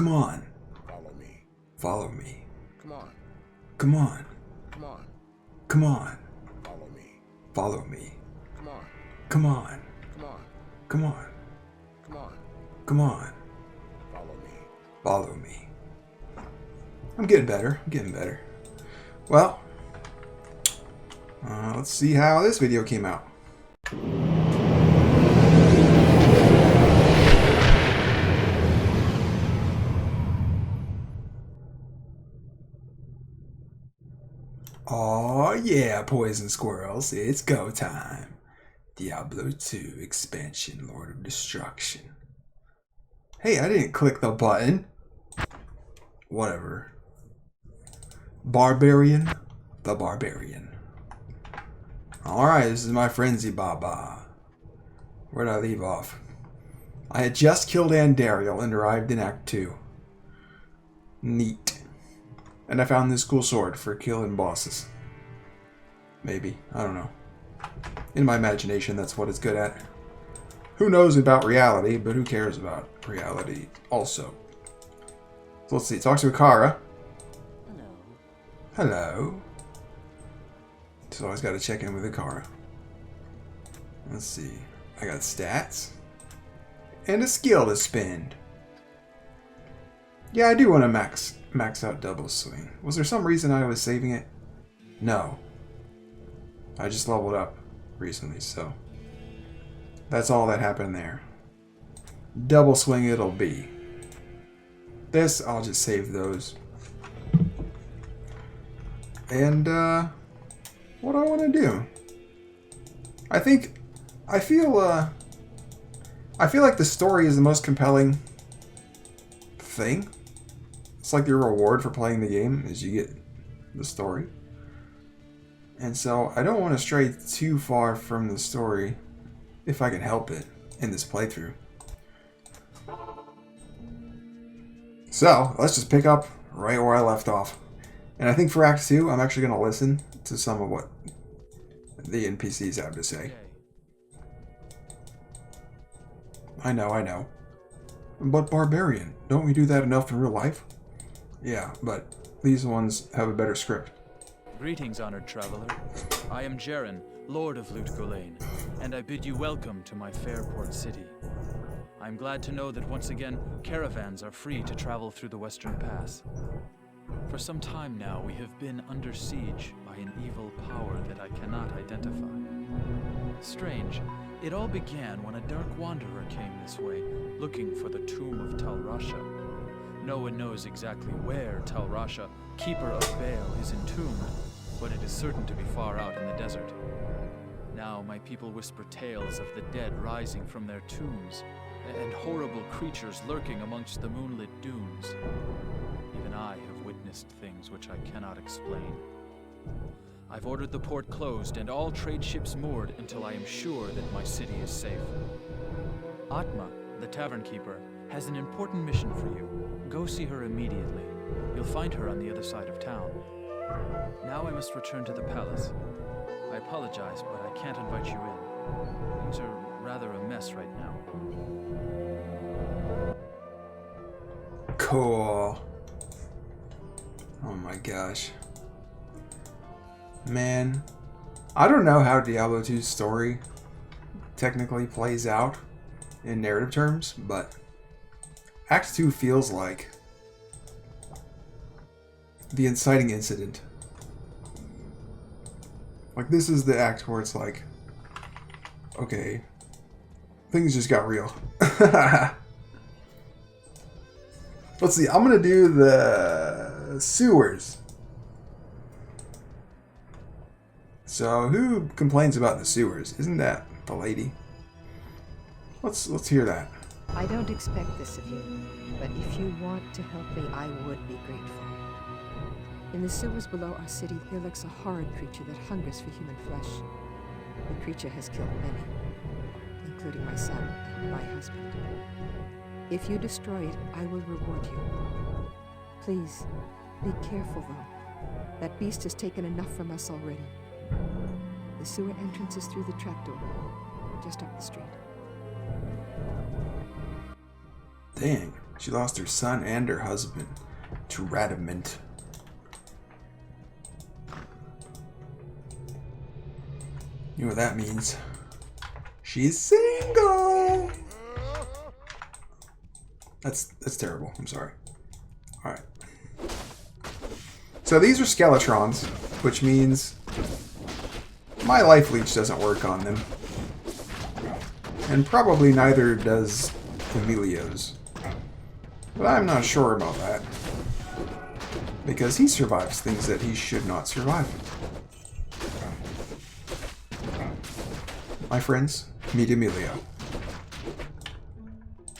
Come on. Follow me. Follow me. Come on. Come on. Come on. Come on. Follow me. Follow me. Come on. Come on. Come on. Come on. Come on. Come on. Follow me. Follow me. I'm getting better. I'm getting better. Well, let's see how this video came out. Oh yeah, poison squirrels, it's go time. Diablo 2 expansion, Lord of Destruction. Hey, I didn't click the button. Whatever. Barbarian, the Barbarian. Alright, this is my Frenzy Baba. Where'd I leave off? I had just killed Andariel and arrived in Act 2. Neat. And I found this cool sword for killing bosses. Maybe. I don't know. In my imagination, that's what it's good at. Who knows about reality, but who cares about reality also. So let's see. Talk to Akara. Hello. Hello. So I always got to check in with Akara. Let's see. I got stats. And a skill to spend. Yeah, I do want to max out double swing. Was there some reason I was saving it? No. I just leveled up recently, so that's all that happened there. Double swing it'll be. This, I'll just save those. And what do I want to do? I feel like the story is the most compelling thing. It's like the reward for playing the game is you get the story. And so I don't want to stray too far from the story if I can help it in this playthrough. So let's just pick up right where I left off. And I think for Act 2, I'm actually going to listen to some of what the NPCs have to say. I know. But Barbarian, don't we do that enough in real life? Yeah, but these ones have a better script. Greetings, honored traveler. I am Jaren, Lord of Lut Gholein, and I bid you welcome to my fair port city. I'm glad to know that once again, caravans are free to travel through the Western Pass. For some time now, we have been under siege by an evil power that I cannot identify. Strange, it all began when a dark wanderer came this way, looking for the tomb of Tal Rasha. No one knows exactly where Tal Rasha, keeper of Baal, is entombed, but it is certain to be far out in the desert. Now my people whisper tales of the dead rising from their tombs, and horrible creatures lurking amongst the moonlit dunes. Even I have witnessed things which I cannot explain. I've ordered the port closed and all trade ships moored until I am sure that my city is safe. Atma, the tavern keeper, has an important mission for you. Go see her immediately. You'll find her on the other side of town. Now I must return to the palace. I apologize, but I can't invite you in. Things are rather a mess right now. Cool. Oh my gosh. Man, I don't know how Diablo 2's story technically plays out in narrative terms, but Act 2 feels like the inciting incident. Like, this is the act where it's like, okay, things just got real. Let's see, I'm gonna do the sewers. So, who complains about the sewers? Isn't that the lady? Let's hear that. I don't expect this of you, but if you want to help me, I would be grateful. In the sewers below our city, there lurks a horrid creature that hungers for human flesh. The creature has killed many, including my son and my husband. If you destroy it, I will reward you. Please, be careful though. That beast has taken enough from us already. The sewer entrance is through the trapdoor, just up the street. Dang. She lost her son and her husband to Radamant. You know what that means? She's single! That's terrible. I'm sorry. Alright. So these are Skeletrons, which means my life leech doesn't work on them. And probably neither does Emilio's. But I'm not sure about that. Because he survives things that he should not survive. My friends, meet Emilio.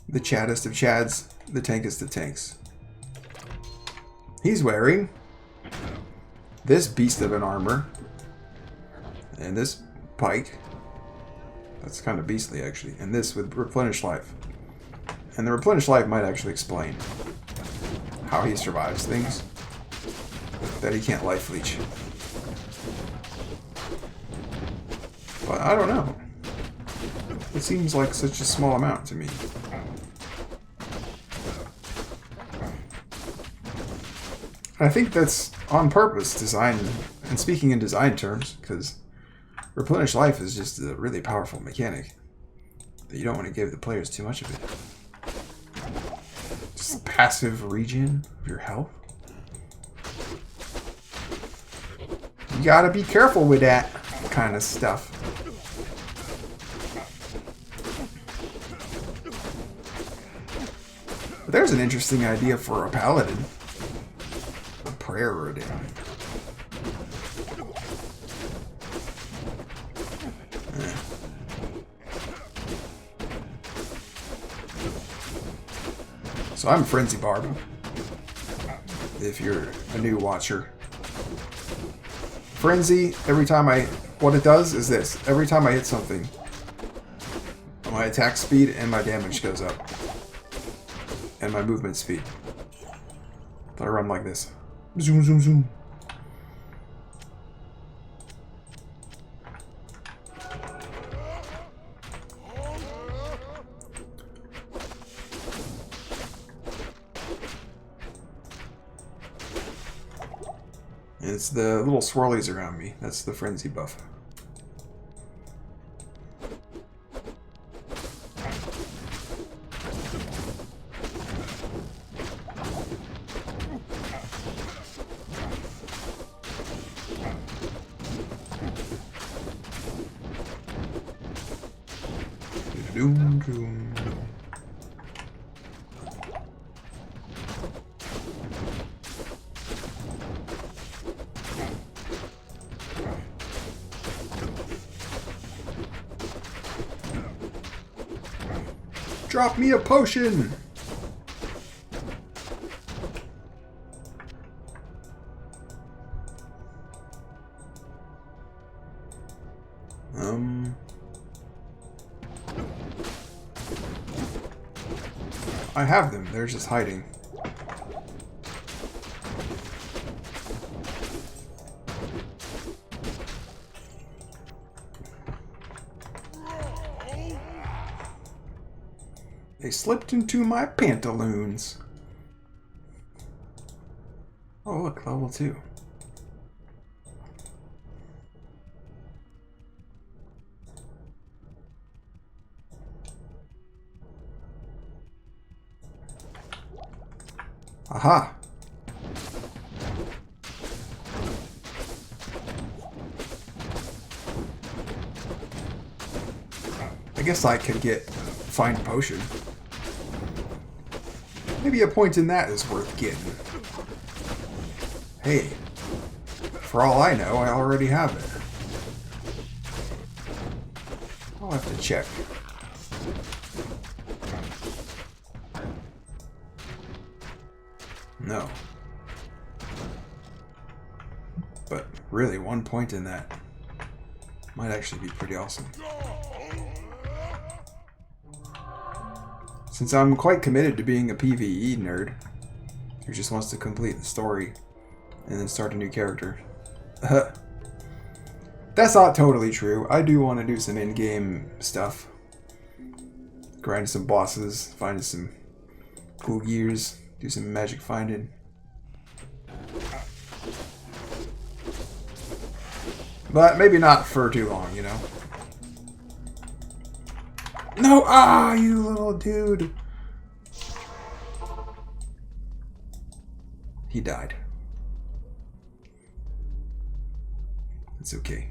The chaddest of chads, the tankest of tanks. He's wearing this beast of an armor. And this pike. That's kind of beastly, actually. And this with replenished life. And the replenished life might actually explain how he survives things that he can't life leech. But I don't know. It seems like such a small amount to me. I think that's on purpose design, and speaking in design terms, because replenish life is just a really powerful mechanic that you don't want to give the players too much of it. Just passive regen of your health. You gotta be careful with that kind of stuff. But there's an interesting idea for a paladin. A prayer rodin. So I'm Frenzy Barb, if you're a new watcher. Frenzy, what it does is this. Every time I hit something, my attack speed and my damage goes up. And my movement speed. So I run like this. Zoom, zoom, zoom. And it's the little swirlies around me. That's the frenzy buff. Doom, doom. Drop me a potion! I have them. They're just hiding. They slipped into my pantaloons. Oh, look, level 2. Aha! I guess I could find a potion. Maybe a point in that is worth getting. Hey, for all I know, I already have it. I'll have to check. No. But really, 1 point in that might actually be pretty awesome. Since I'm quite committed to being a PvE nerd who just wants to complete the story and then start a new character. That's not totally true. I do want to do some in-game stuff. Grind some bosses, find some Cool gears. Do some magic finding. But maybe not for too long, you know? No! Ah, you little dude! He died. It's okay.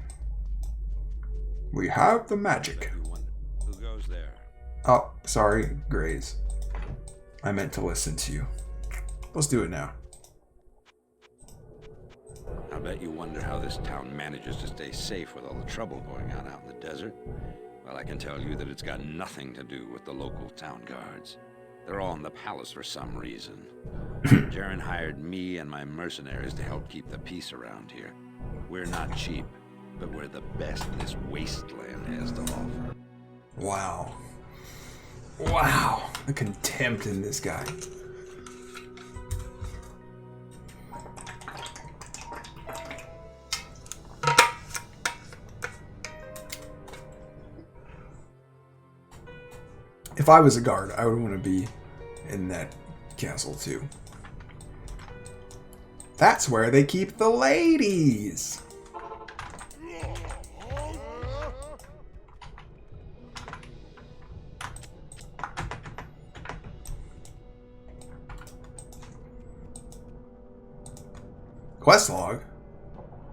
We have the magic. Who goes there? Oh, sorry, Grays. I meant to listen to you. Let's do it now. I bet you wonder how this town manages to stay safe with all the trouble going on out in the desert. Well, I can tell you that it's got nothing to do with the local town guards. They're all in the palace for some reason. Jaren hired me and my mercenaries to help keep the peace around here. We're not cheap, but we're the best this wasteland has to offer. Wow. Wow. The contempt in this guy. If I was a guard, I would want to be in that castle too. That's where they keep the ladies. Quest log?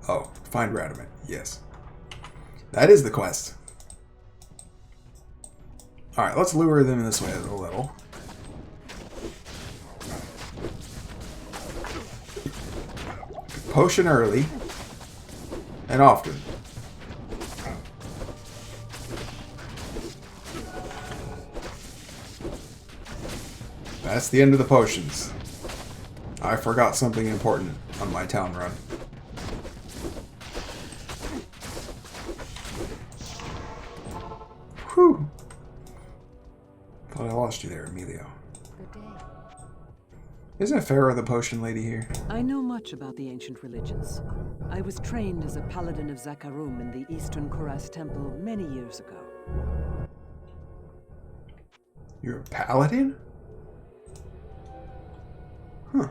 Oh, find Radamant. Yes. That is the quest. Alright, let's lure them this way a little. Potion early. And often. That's the end of the potions. I forgot something important on my town run. Whew. Thought I lost you there, Emilio. Good day. Isn't Pharaoh the potion lady here? I know much about the ancient religions. I was trained as a paladin of Zakarum in the Eastern Kuras Temple many years ago. You're a paladin? Huh.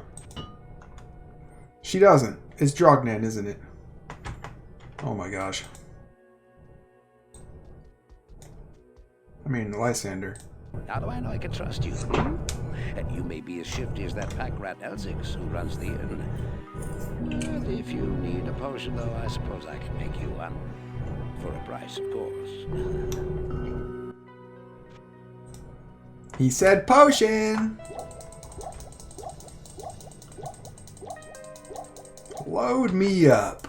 She doesn't. It's Drognan, isn't it? Oh my gosh. I mean, Lysander. How do I know I can trust you? And you may be as shifty as that pack rat Elzix who runs the inn. And if you need a potion, though, I suppose I can make you one. For a price, of course. He said potion! Load me up.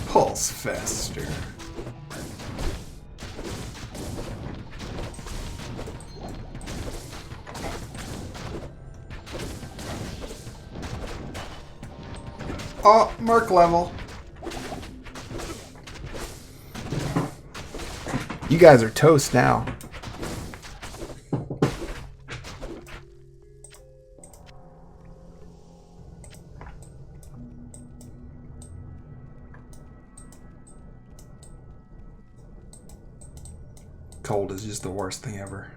Pulse Fester. Oh, Merc level. You guys are toast now. Cold is just the worst thing ever.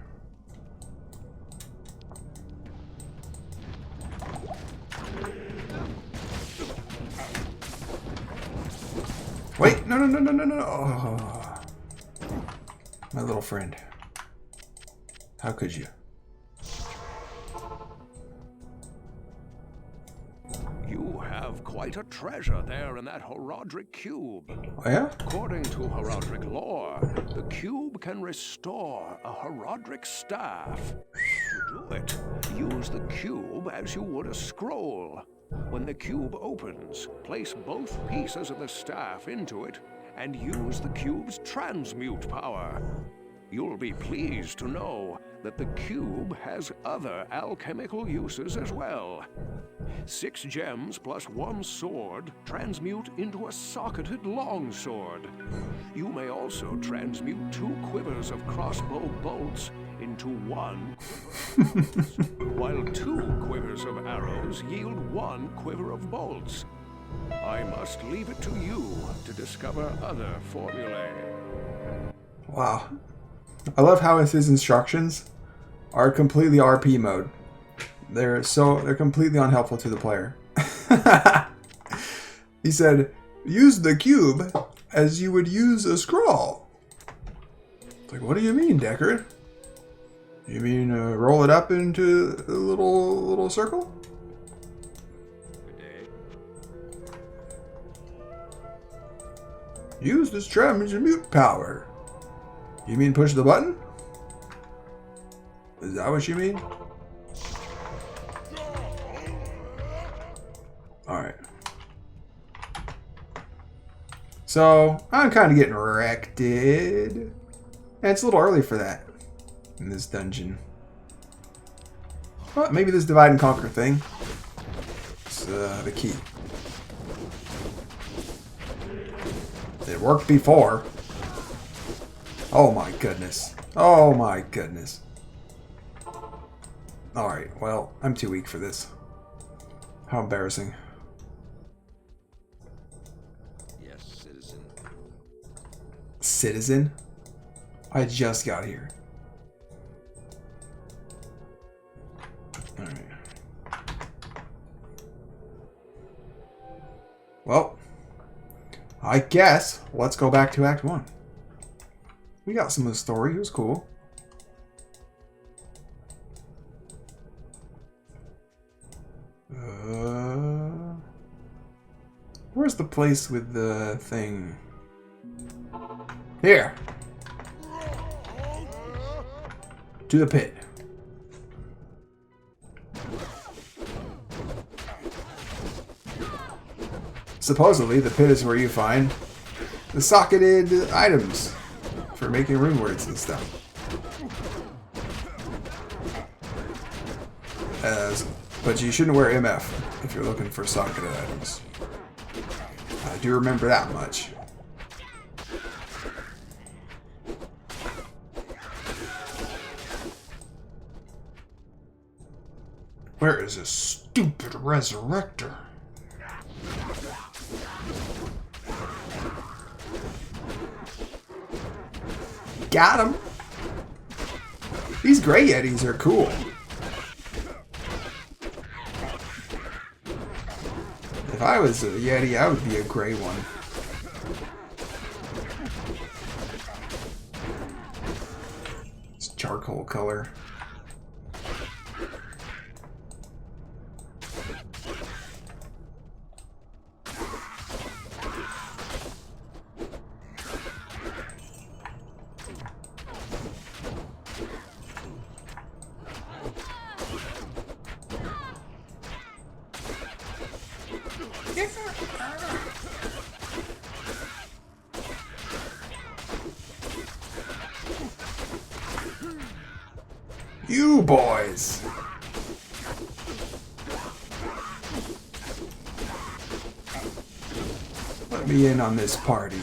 Wait, no. Oh. My little friend. How could you? You have quite a treasure there in that Horodric cube. Oh yeah? According to Horodric lore, the cube can restore a Horodric staff. To do it, use the cube as you would a scroll. When the cube opens, place both pieces of the staff into it and use the cube's transmute power. You'll be pleased to know that the cube has other alchemical uses as well. 6 gems plus 1 sword transmute into a socketed longsword. You may also transmute 2 quivers of crossbow bolts into 1 while 2 quivers of arrows yield 1 quiver of bolts. I must leave it to you to discover other formulae. Wow. I love how his instructions are completely RP mode. They're completely unhelpful to the player. He said, use the cube as you would use a scroll. It's like, what do you mean, Deckard? You mean roll it up into a little circle? Use this transmute power. You mean push the button? Is that what you mean? Alright. So, I'm kind of getting wrecked. And it's a little early for that in this dungeon. Well, maybe this divide and conquer thing is the key. It worked before. Oh my goodness. Oh my goodness. Alright, well, I'm too weak for this. How embarrassing. Yes, citizen. Citizen? I just got here. Alright. Well, I guess let's go back to Act 1. We got some of the story. It was cool. Where's the place with the thing? Here. To the pit. Supposedly, the pit is where you find the socketed items for making rune words and stuff. But you shouldn't wear MF if you're looking for socketed items. I do remember that much. Where is this stupid resurrector? Got him. These gray Yetis are cool. If I was a Yeti, I would be a gray one. It's charcoal color. You boys! Let me in on this party.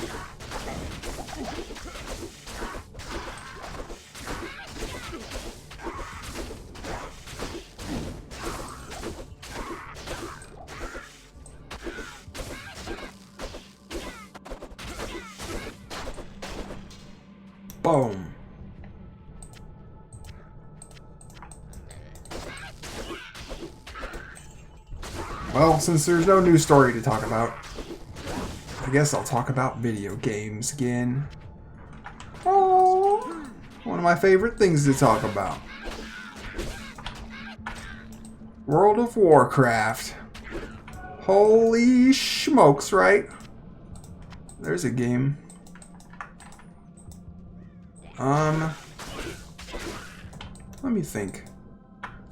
Boom. Well, since there's no new story to talk about, I guess I'll talk about video games again. Oh, one of my favorite things to talk about. World of Warcraft. Holy smokes, right? There's a game. Let me think.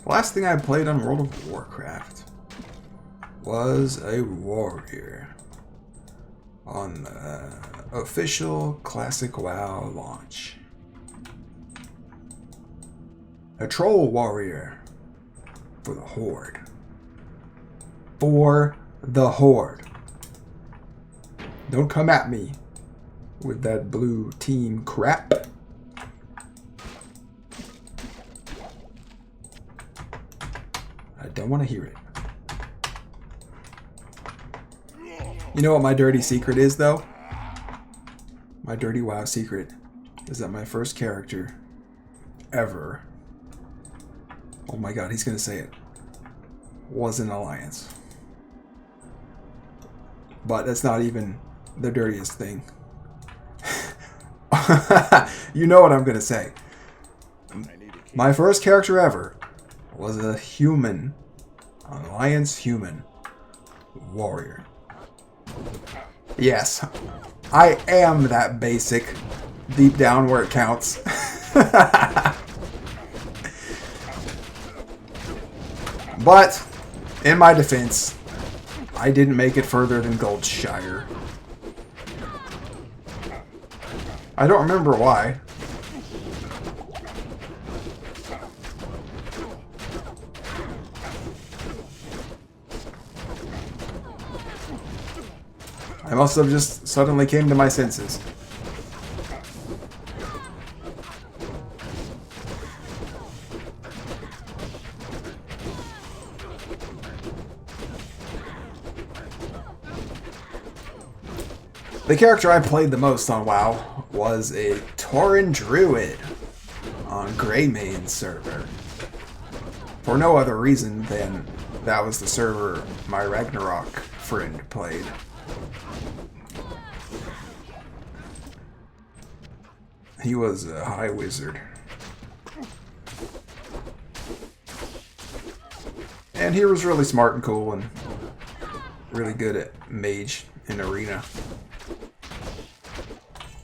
The last thing I played on World of Warcraft was a warrior on the official Classic WoW launch. A troll warrior for the Horde. For the Horde. Don't come at me with that blue team crap. I don't want to hear it. You know what my dirty secret is, though? My dirty WoW secret is that my first character ever, oh my god, he's gonna say it, was an Alliance. But that's not even the dirtiest thing. You know what I'm gonna say. My first character ever was a human, an Alliance human warrior. Yes, I am that basic, deep down where it counts. But, in my defense, I didn't make it further than Goldshire. I don't remember why. I must have just suddenly came to my senses. The character I played the most on WoW was a Tauren Druid on Greymane server. For no other reason than that was the server my Ragnarok friend played. He was a high wizard. And he was really smart and cool and really good at mage and arena.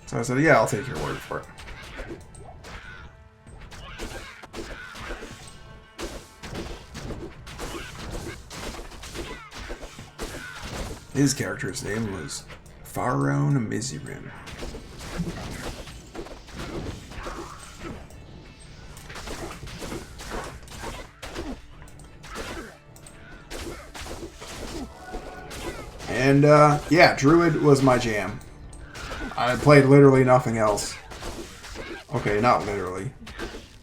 So I said, yeah, I'll take your word for it. His character's name was Faron Mizirim. And, yeah, Druid was my jam. I played literally nothing else. Okay, not literally.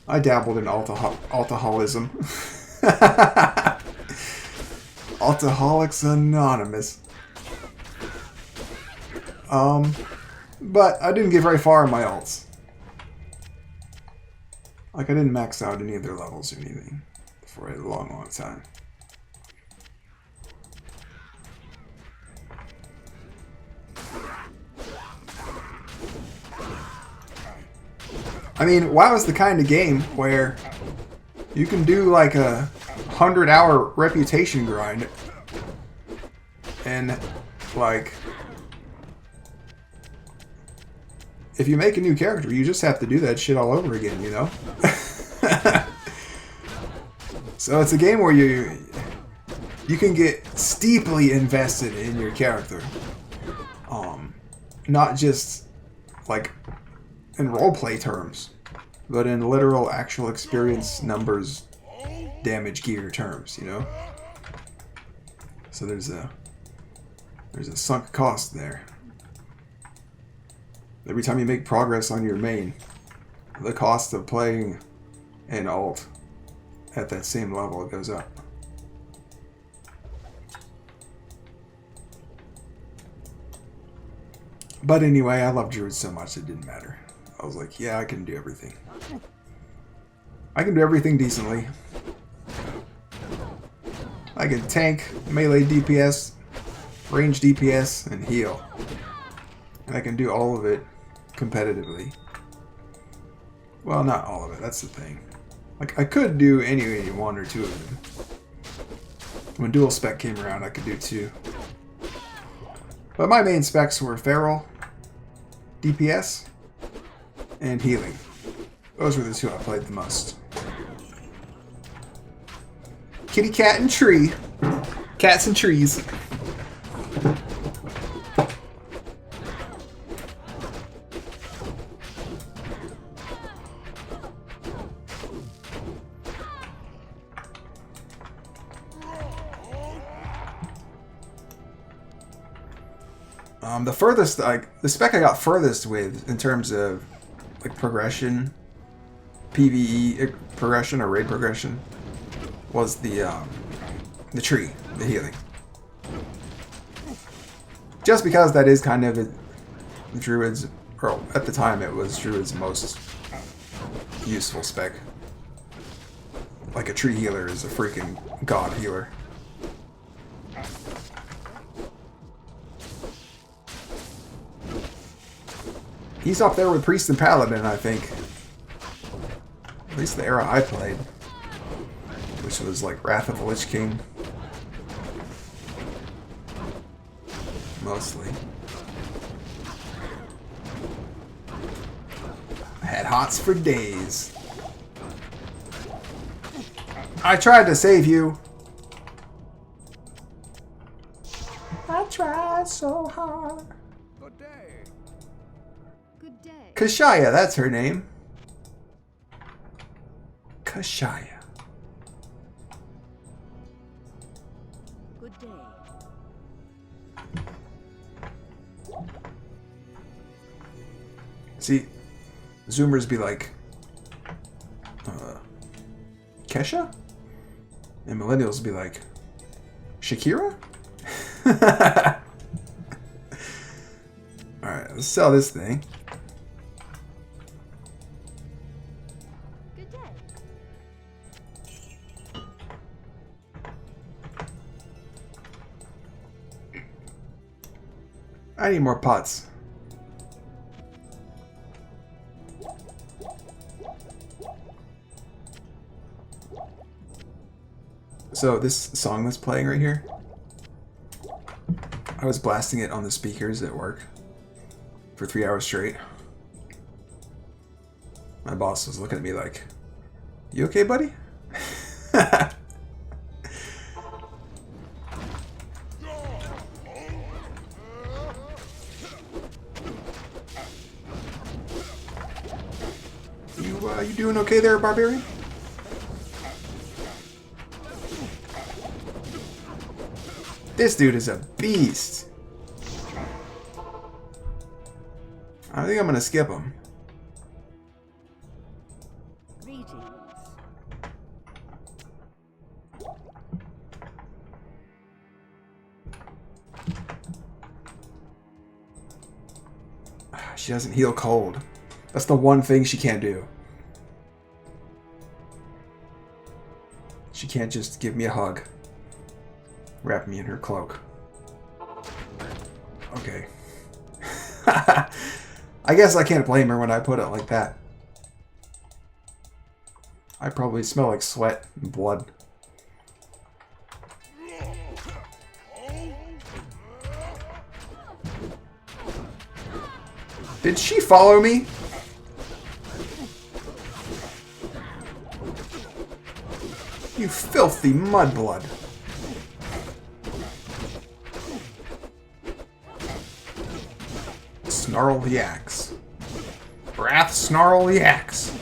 I dabbled in alcoholism. Alcoholics Anonymous. But I didn't get very far in my alts. Like, I didn't max out any of their levels or anything for a long, long time. I mean, WoW is the kind of game where you can do like a 100-hour reputation grind and like if you make a new character, you just have to do that shit all over again, you know? So it's a game where you can get steeply invested in your character. Not just like in roleplay terms, but in literal actual experience numbers, damage gear terms, you know? So there's a sunk cost there. Every time you make progress on your main, the cost of playing an alt at that same level goes up. But anyway, I love Druid so much it didn't matter. I was like, yeah, I can do everything. I can do everything decently. I can tank, melee DPS, range DPS, and heal. And I can do all of it competitively. Well, not all of it, that's the thing. Like, I could do any one or two of them. When dual spec came around, I could do two. But my main specs were Feral, DPS, and healing. Those were the two I played the most. Kitty cat and tree. Cats and trees. The furthest, like, the spec I got furthest with in terms of, like, progression, PvE progression or raid progression, was the tree, the healing. Just because that is kind of the druid's, or at the time it was druid's most useful spec. Like a tree healer is a freaking god healer. He's up there with Priest and Paladin, I think. At least the era I played. Which was like Wrath of the Lich King. Mostly. I had hots for days. I tried to save you. I tried so hard. Good day. Good day. Kashaya, that's her name. Kashaya. Good day. See, Zoomers be like, Kesha? And Millennials be like, Shakira? Alright, let's sell this thing. Good day. I need more pots. So this song that's playing right here, I was blasting it on the speakers at work for 3 hours straight. My boss was looking at me like, "You okay, buddy?" You doing okay there, Barbarian? This dude is a beast. I think I'm gonna skip him. Greetings. She doesn't heal cold. That's the one thing she can't do. She can't just give me a hug. Wrap me in her cloak. Okay. I guess I can't blame her when I put it like that. I probably smell like sweat and blood. Did she follow me? You filthy mudblood. Snarl the axe. Wrath snarl the axe.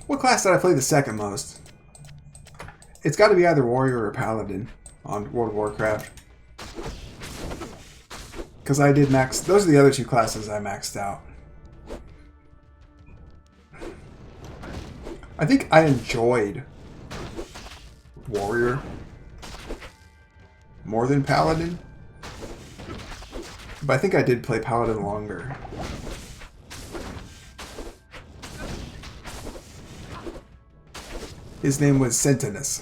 What class did I play the second most? It's got to be either Warrior or Paladin on World of Warcraft. Because I did max... Those are the other two classes I maxed out. I think I enjoyed Warrior more than Paladin. But I think I did play Paladin longer. His name was Sentinus,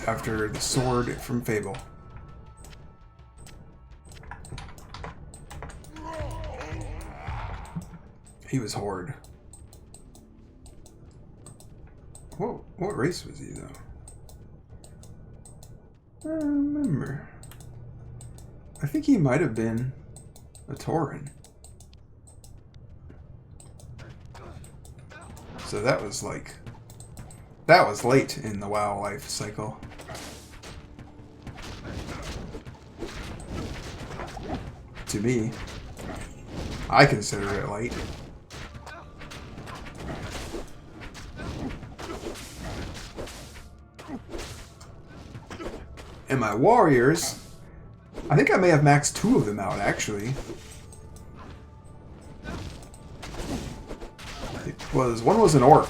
after the sword from Fable. He was horrid. What race was he, though? I don't remember. I think he might have been a Tauren. So that was like... That was late in the WoW life cycle. To me. I consider it late. And my warriors, I think I may have maxed 2 of them out, actually. One was an orc.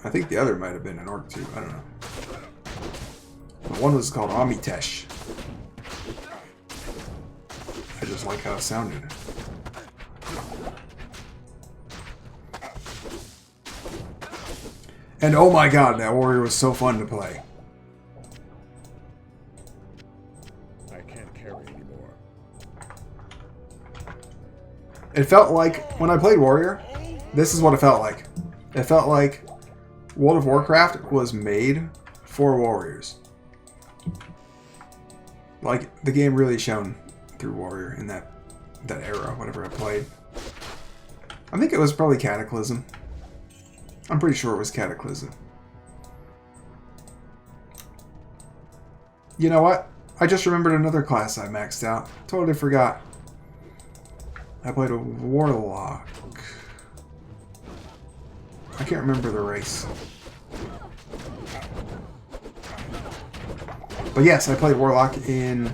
I think the other might have been an orc too, I don't know. But one was called Amitesh. I just like how it sounded. And oh my god, that warrior was so fun to play. I can't carry anymore. It felt like, when I played warrior, this is what it felt like. It felt like World of Warcraft was made for warriors. Like, the game really shone through warrior in that era, whatever I played. I think it was probably Cataclysm. I'm pretty sure it was Cataclysm. You know what? I just remembered another class I maxed out. Totally forgot. I played a Warlock. I can't remember the race. But yes, I played Warlock in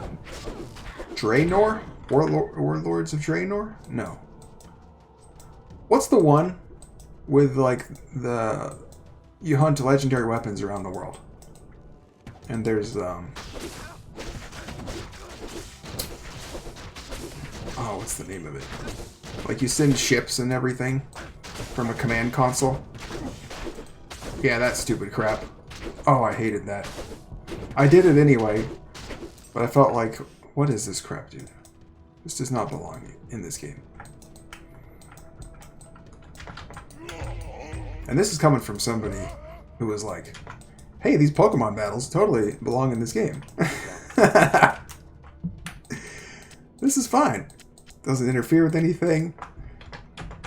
Draenor? Warlords of Draenor? No. What's the one with, like, you hunt legendary weapons around the world? And there's, oh, what's the name of it? Like, you send ships and everything from a command console. Yeah, that stupid crap. Oh, I hated that. I did it anyway, but I felt like, what is this crap, dude? This does not belong in this game. And this is coming from somebody who was like, hey, these Pokemon battles totally belong in this game. This is fine. Doesn't interfere with anything.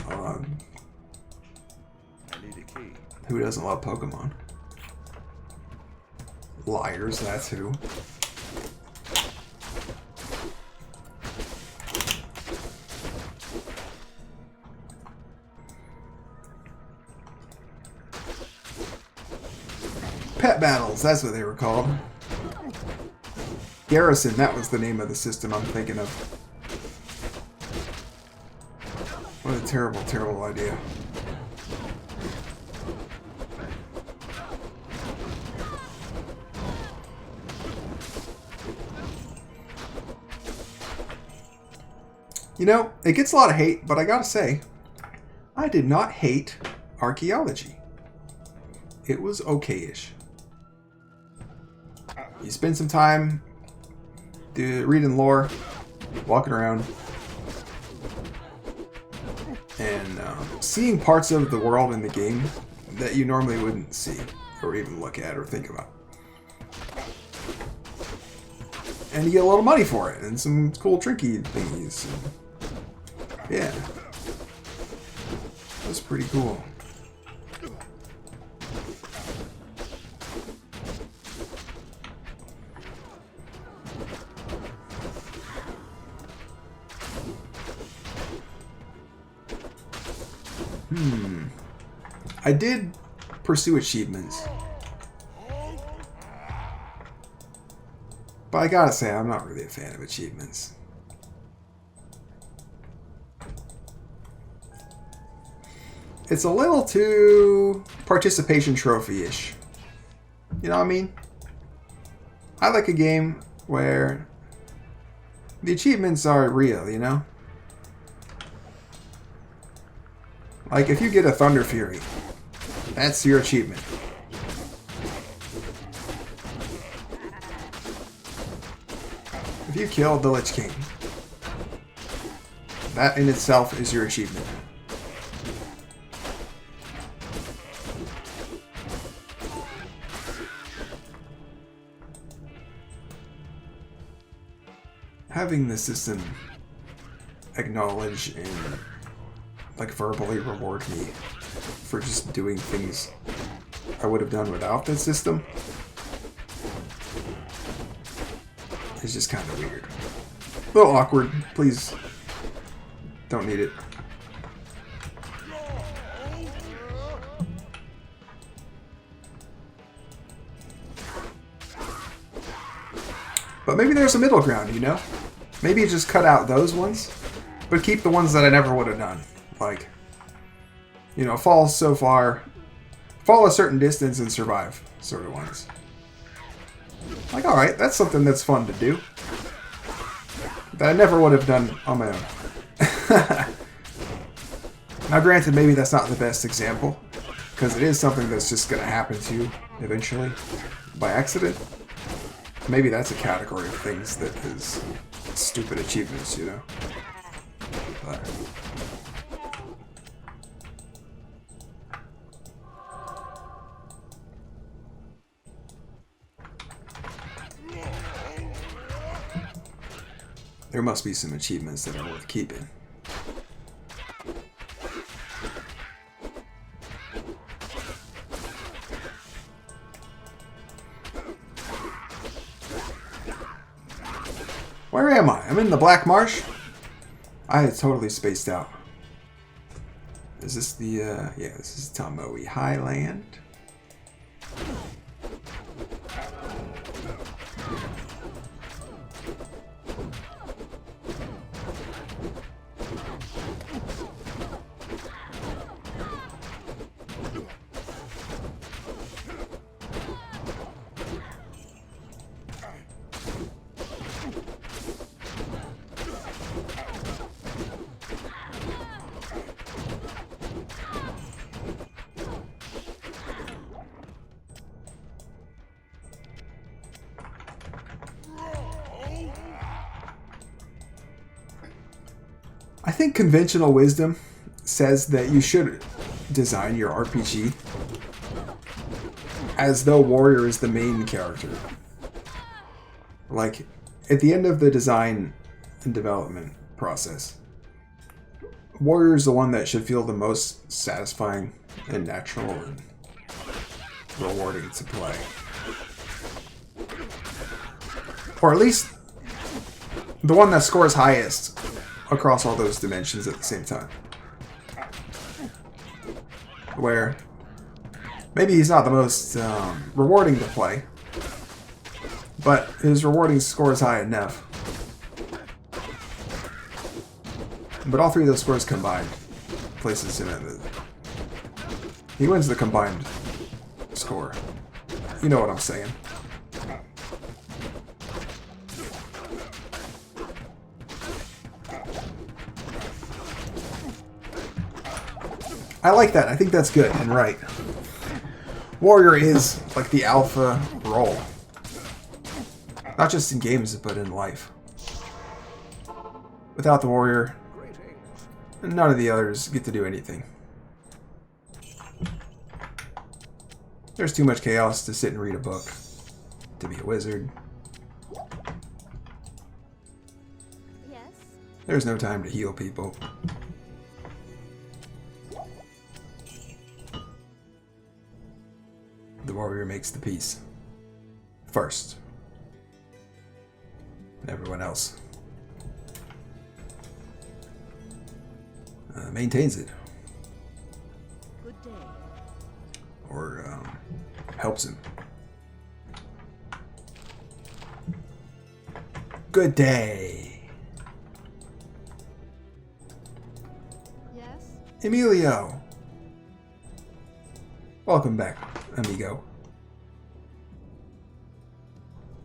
I need a key. Who doesn't love Pokemon? Liars, that's who. Pet battles, that's what they were called. Garrison, that was the name of the system I'm thinking of. What a terrible, terrible idea. You know, it gets a lot of hate, but I gotta say, I did not hate archaeology. It was okay-ish. You spend some time reading lore, walking around, and seeing parts of the world in the game that you normally wouldn't see, or even look at, or think about. And you get a little money for it, and some cool trinky thingies. Yeah. That's pretty cool. I did pursue achievements. But I gotta say, I'm not really a fan of achievements. It's a little too participation trophy-ish. You know what I mean? I like a game where the achievements are real, you know? Like, if you get a Thunder Fury, that's your achievement. If you kill the Lich King, that in itself is your achievement. having the system acknowledge and like verbally reward me for just doing things I would have done without the system is just kind of weird. A little awkward. Please don't need it. But maybe there's a middle ground, you know? Maybe just cut out those ones, but keep the ones that I never would have done. Like, you know, fall so far, fall a certain distance and survive sort of ones. Like, alright, that's something that's fun to do. That I never would have done on my own. Now granted, maybe that's not the best example, because it is something that's just going to happen to you eventually, by accident. Maybe that's a category of things that is stupid achievements, you know? But there must be some achievements that are worth keeping. Where am I? I'm in the Black Marsh? I had totally spaced out. Is this the, yeah, this is Tomoe Highland. I think conventional wisdom says that you should design your RPG as though Warrior is the main character. Like, at the end of the design and development process, Warrior is the one that should feel the most satisfying and natural and rewarding to play. Or at least the one that scores highest across all those dimensions at the same time. Where maybe he's not the most rewarding to play, but his rewarding score is high enough. But all three of those scores combined places him at the... He wins the combined score. You know what I'm saying. I like that. I think that's good and right. Warrior is like the alpha role. Not just in games, but in life. Without the warrior, none of the others get to do anything. There's too much chaos to sit and read a book. To be a wizard. Yes? There's no time to heal people. The warrior makes the peace first. And everyone else maintains it. Good day. Or helps him. Good day. Yes? Emilio. Welcome back, amigo.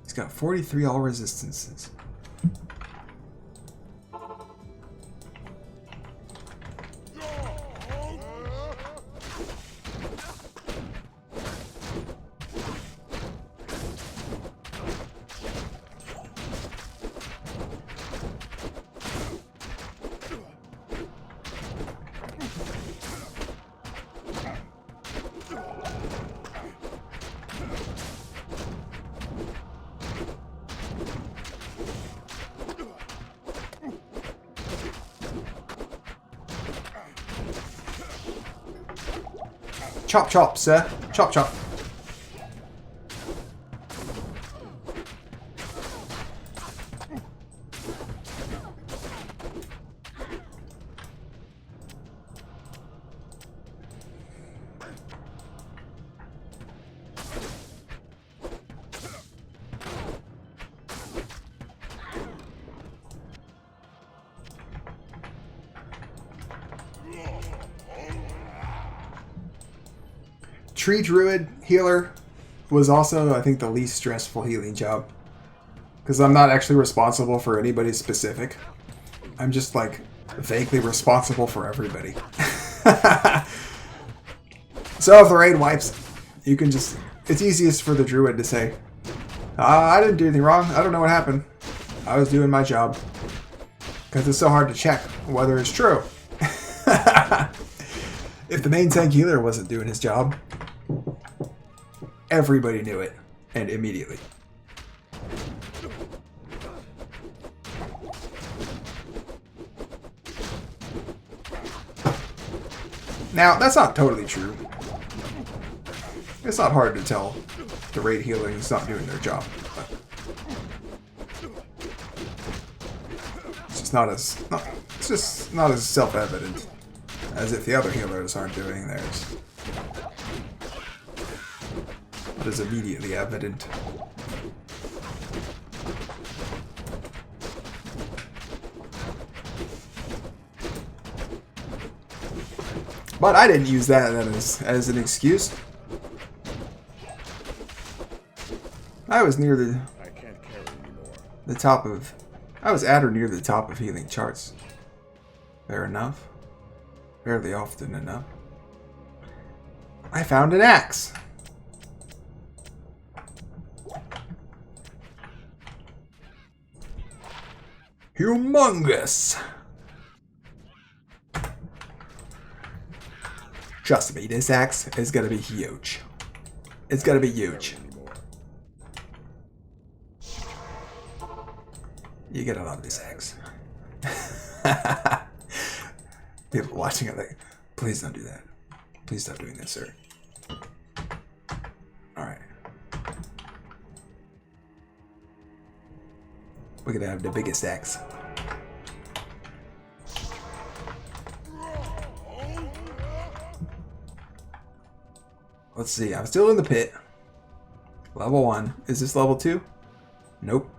He's got 43 all resistances. Chop chop, sir. Chop chop. Tree Druid Healer was also, I think, the least stressful healing job. Because I'm not actually responsible for anybody specific. I'm just, like, vaguely responsible for everybody. So if the raid wipes, you can just... It's easiest for the Druid to say, I didn't do anything wrong. I don't know what happened. I was doing my job. Because it's so hard to check whether it's true. If the main tank healer wasn't doing his job, everybody knew it, and immediately. Now, that's not totally true. It's not hard to tell the raid healing is not doing their job. But it's just not as self-evident as if the other healers aren't doing theirs. It is immediately evident. But I didn't use that as an excuse. I was near I can't carry anymore. the top of... I was at or near the top of healing charts. Fair enough. Fairly often enough. I found an axe. Humongous. Trust me, this axe is gonna be huge. It's gonna be huge. You gotta love this axe. People watching it like, please don't do that. Please stop doing this, sir. Alright. We're gonna have the biggest axe. Let's see, I'm still in the pit. Level 1. Is this level 2? Nope.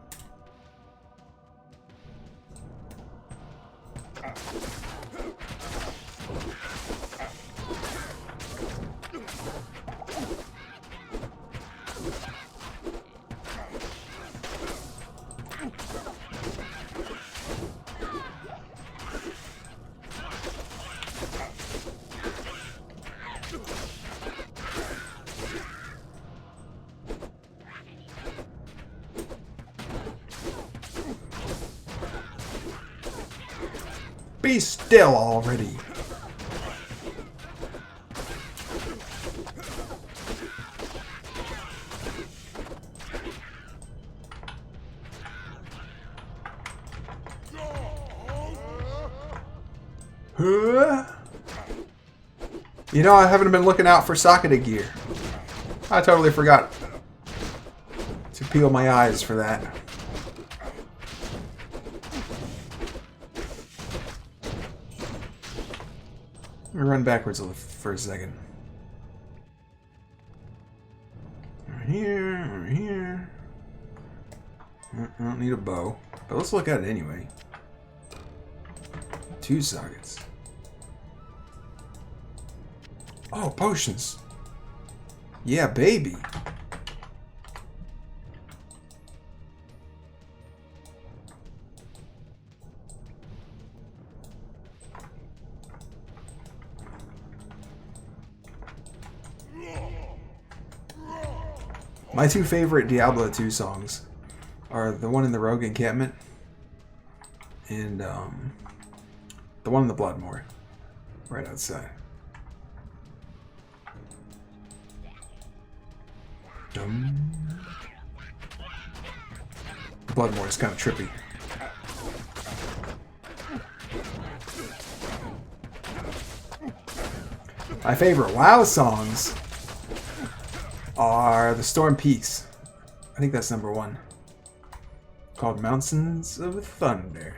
Be still already. You know, I haven't been looking out for socketed gear. I totally forgot to peel my eyes for that. Let me run backwards for a second. Over here, over here. I don't need a bow, but let's look at it anyway. 2 sockets. Oh, potions. Yeah, baby. My 2 favorite Diablo 2 songs are the one in the Rogue Encampment and the one in the Bloodmoor, right outside. Bloodmoor is kind of trippy. My favorite WoW songs are the Storm Peaks. I think that's number 1. Called Mountains of Thunder.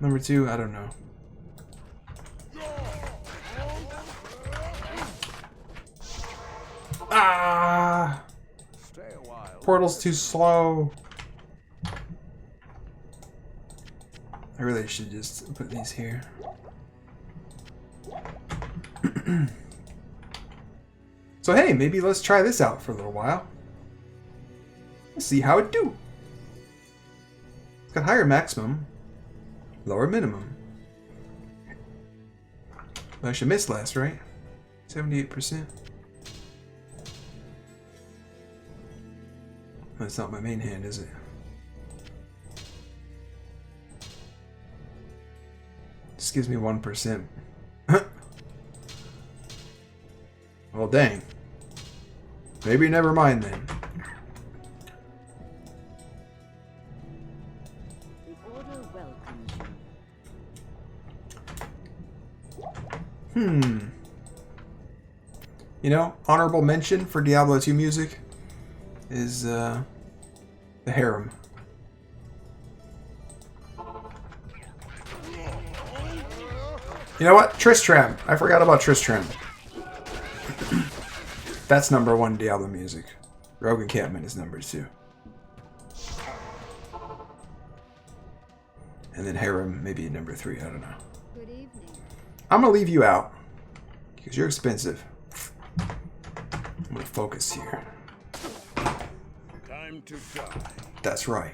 Number 2, I don't know. Ah! Stay a while. Portal's too slow. I really should just put these here. So hey, maybe let's try this out for a little while. Let's see how it do. It's got higher maximum, lower minimum. But I should miss less, right? 78%. That's not my main hand, is it? Just gives me 1%. Well, dang. Maybe never mind then. The Order welcomes you. You know, honorable mention for Diablo 2 music is the harem. You know what? Tristram. I forgot about Tristram. That's number 1 Diablo music. Rogue Encampment is number 2. And then harem maybe number 3. I don't know. Good evening. I'm gonna leave you out because you're expensive. I'm gonna focus here. Time to die. That's right.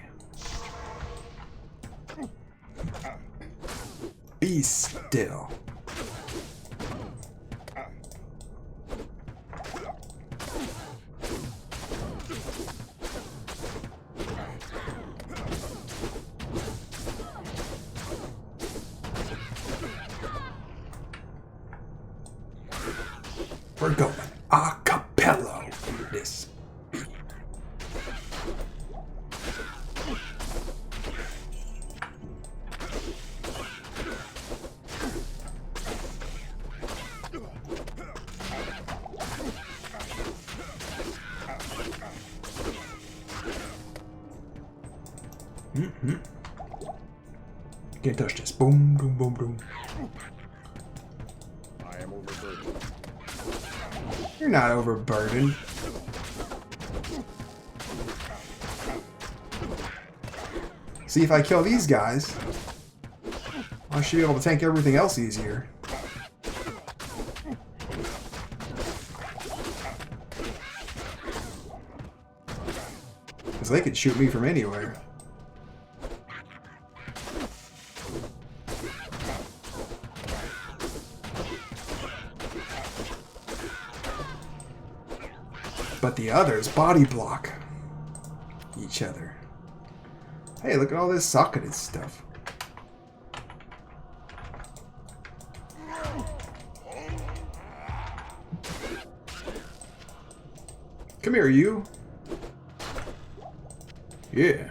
Be still. We're going a cappella this. Can't touch this. Boom, boom, boom, boom. I am overburdened. You're not overburdened. See, if I kill these guys, I should be able to tank everything else easier. Because they could shoot me from anywhere. But the others body block each other. Hey, look at all this socketed stuff. Come here, you. Yeah.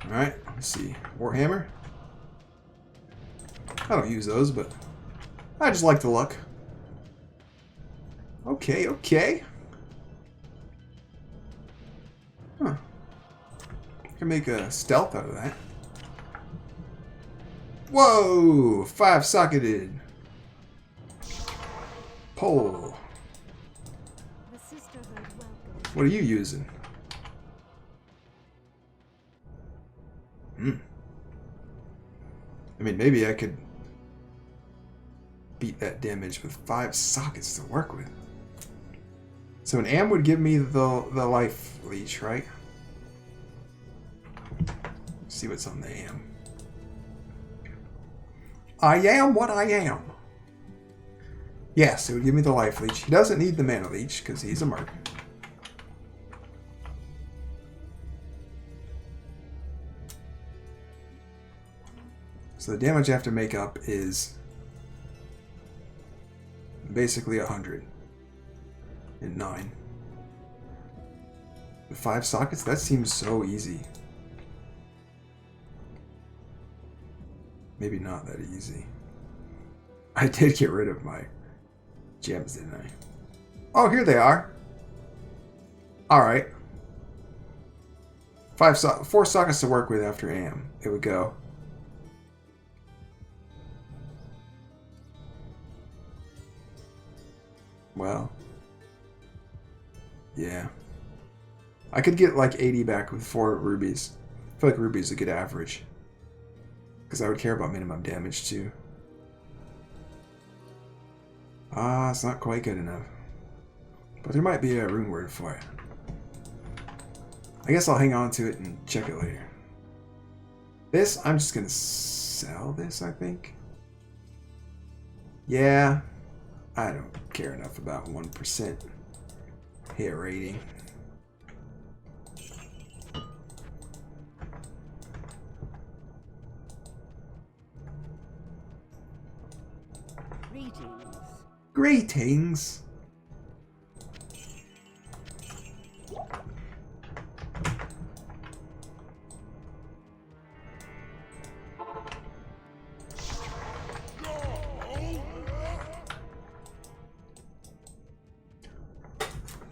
Alright, let's see. Warhammer. I don't use those, but I just like the luck. Okay, okay. Huh. Can make a stealth out of that. Whoa! 5-socketed. Pole. The sisterhood welcomes. What are you using? I mean, maybe I could beat that damage with 5 sockets to work with. So an am would give me the life leech, right? Let's see what's on the am. I am what I am. Yes, it would give me the life leech. He doesn't need the mana leech because he's a merc. So the damage I have to make up is basically 109. The 5 sockets? That seems so easy. Maybe not that easy. I did get rid of my gems, didn't I? Oh, here they are. Alright. 4 sockets to work with after AM. Here we go. Well. Yeah. I could get like 80 back with 4 rubies. I feel like rubies is a good average. Because I would care about minimum damage too. Ah, it's not quite good enough. But there might be a rune word for it. I guess I'll hang on to it and check it later. This, I'm just going to sell this, I think. Yeah, I don't care enough about 1% hit rating. Greetings.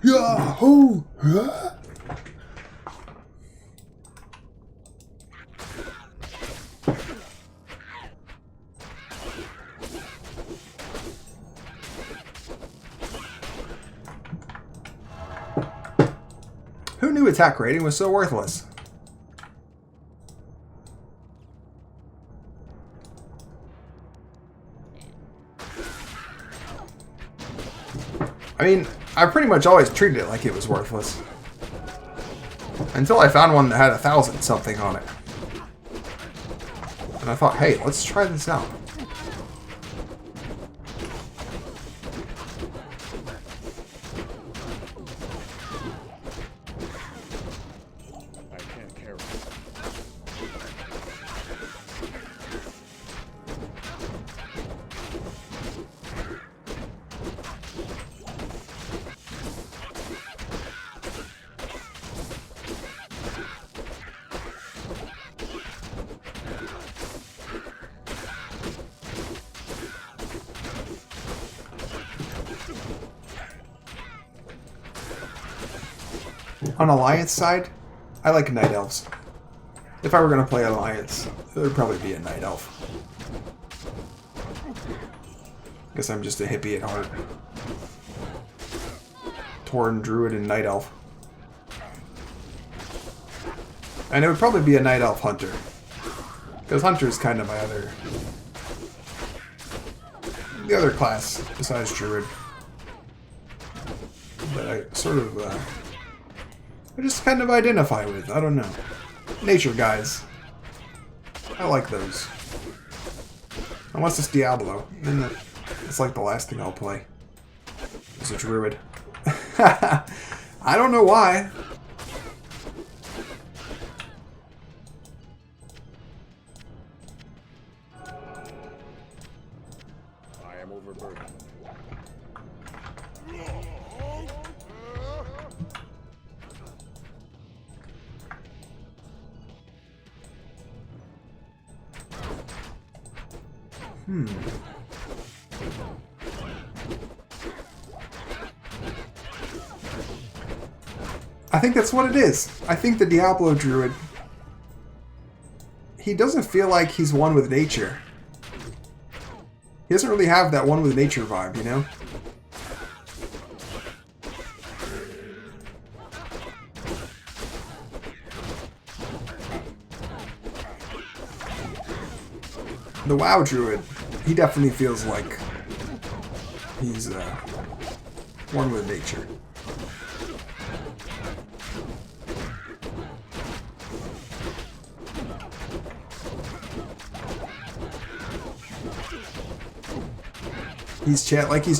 Yahoo! Huh? Who knew attack rating was so worthless? I mean, I pretty much always treated it like it was worthless. Until I found one that had 1,000 something on it. And I thought, hey, let's try this out. I can't carry it. On Alliance side, I like Night Elves. If I were going to play Alliance, it would probably be a Night Elf. Guess I'm just a hippie at heart. Tauren, Druid, and Night Elf. And it would probably be a Night Elf Hunter. Because Hunter is kind of my other... the other class, besides Druid. But I sort of... I just kind of identify with. I don't know. Nature guys. I like those. Unless it's Diablo. Then it's like the last thing I'll play. It's a druid. I don't know why. I am overburdened. I think that's what it is. I think the Diablo Druid... he doesn't feel like he's one with nature. He doesn't really have that one with nature vibe, you know? The WoW Druid, he definitely feels like he's one with nature. He's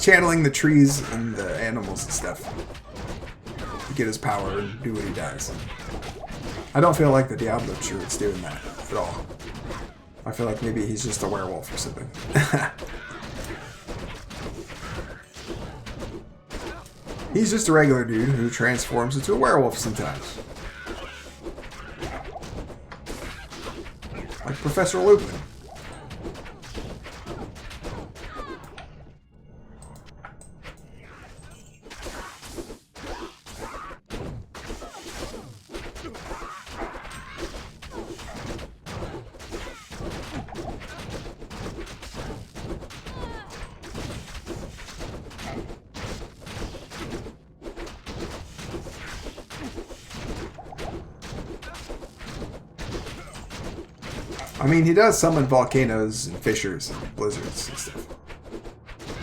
channeling the trees and the animals and stuff to get his power and do what he does. I don't feel like the Diablo Druid's doing that at all. I feel like maybe he's just a werewolf or something. He's just a regular dude who transforms into a werewolf sometimes. Like Professor Lupin. I mean, he does summon volcanoes and fissures and blizzards and stuff.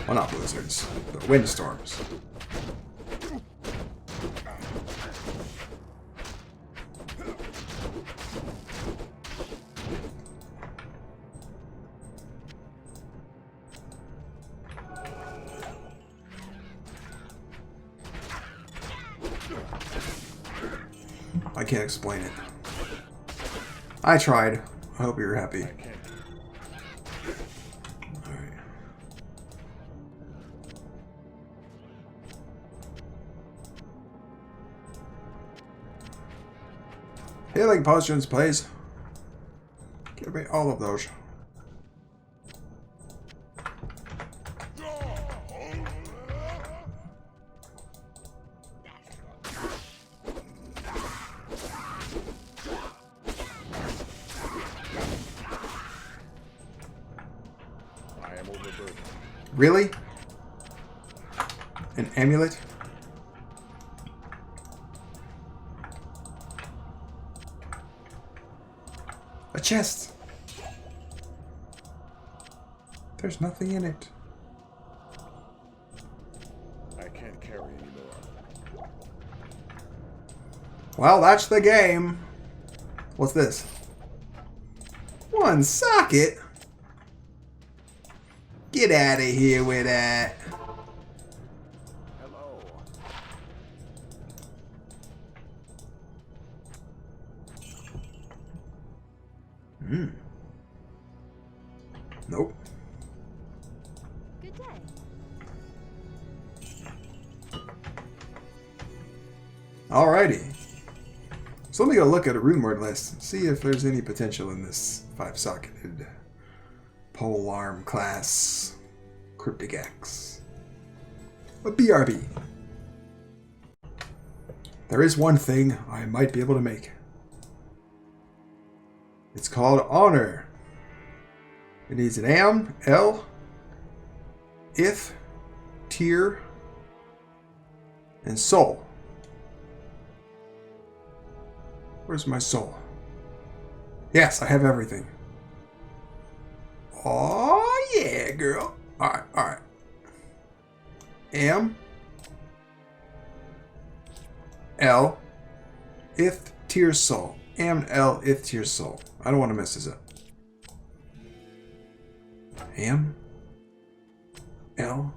Well, not blizzards, but windstorms. I can't explain it. I tried. I hope you're happy. Alright. Healing potions, please. Give me all of those. Really? An amulet? A chest. There's nothing in it. I can't carry anymore. Well, that's the game. What's this? One socket? Get out of here with that. Hello. Nope. Good day. Alrighty. So let me go look at a rune word list and see if there's any potential in this 5-socketed polearm class cryptic axe. A BRB. There is one thing I might be able to make. It's called honor. It needs an am, L, ith, tier, and soul. Where's my soul? Yes, I have everything. Oh yeah, girl. Alright, alright. Am, L, ith, tier, soul. Am, L, ith, tier, soul. I don't want to mess this up. Am, L,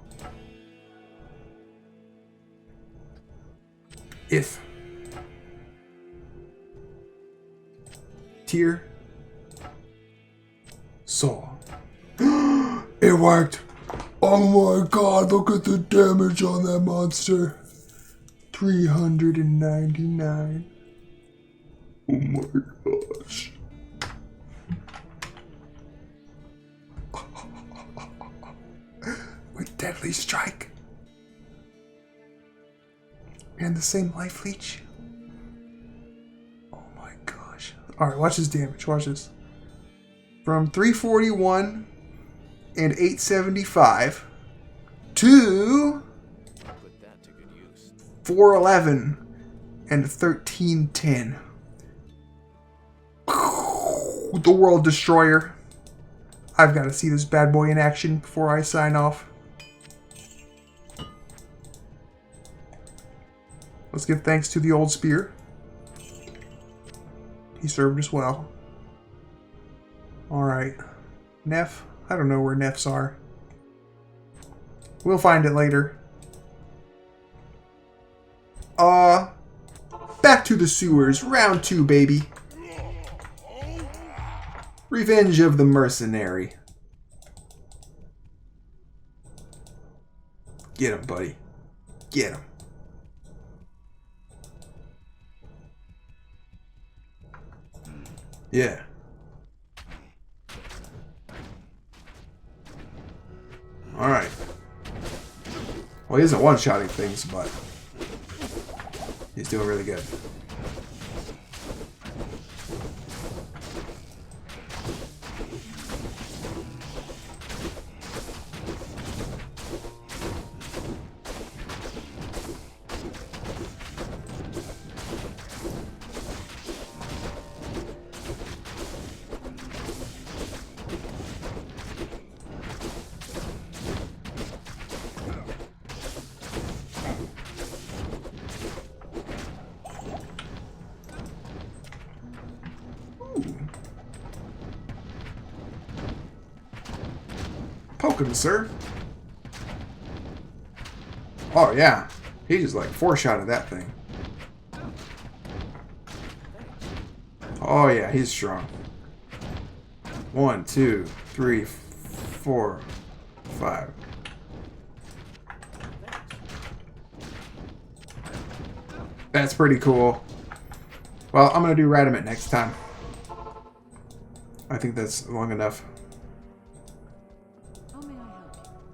if, tier, soul. It worked! Oh my god, look at the damage on that monster. 399. Oh my gosh. With deadly strike. And the same life leech. Oh my gosh. Alright, watch this damage. Watch this. From 341 and 875 to 411 and 1310. The World Destroyer. I've got to see this bad boy in action before I sign off. Let's give thanks to the old spear. He served us well. Alright. Neff? I don't know where Neffs are. We'll find it later. Back to the sewers. Round 2, baby. Revenge of the Mercenary. Get him, buddy. Get him. Yeah. Alright. Well, he isn't one-shotting things, but he's doing really good. Poke him, sir. Oh, yeah. He just like four-shotted that thing. Oh, yeah. He's strong. 1, 2, 3, 4, 5. That's pretty cool. Well, I'm going to do Radamant next time. I think that's long enough. How may I help you?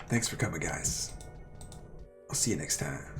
Thanks for coming, guys. I'll see you next time.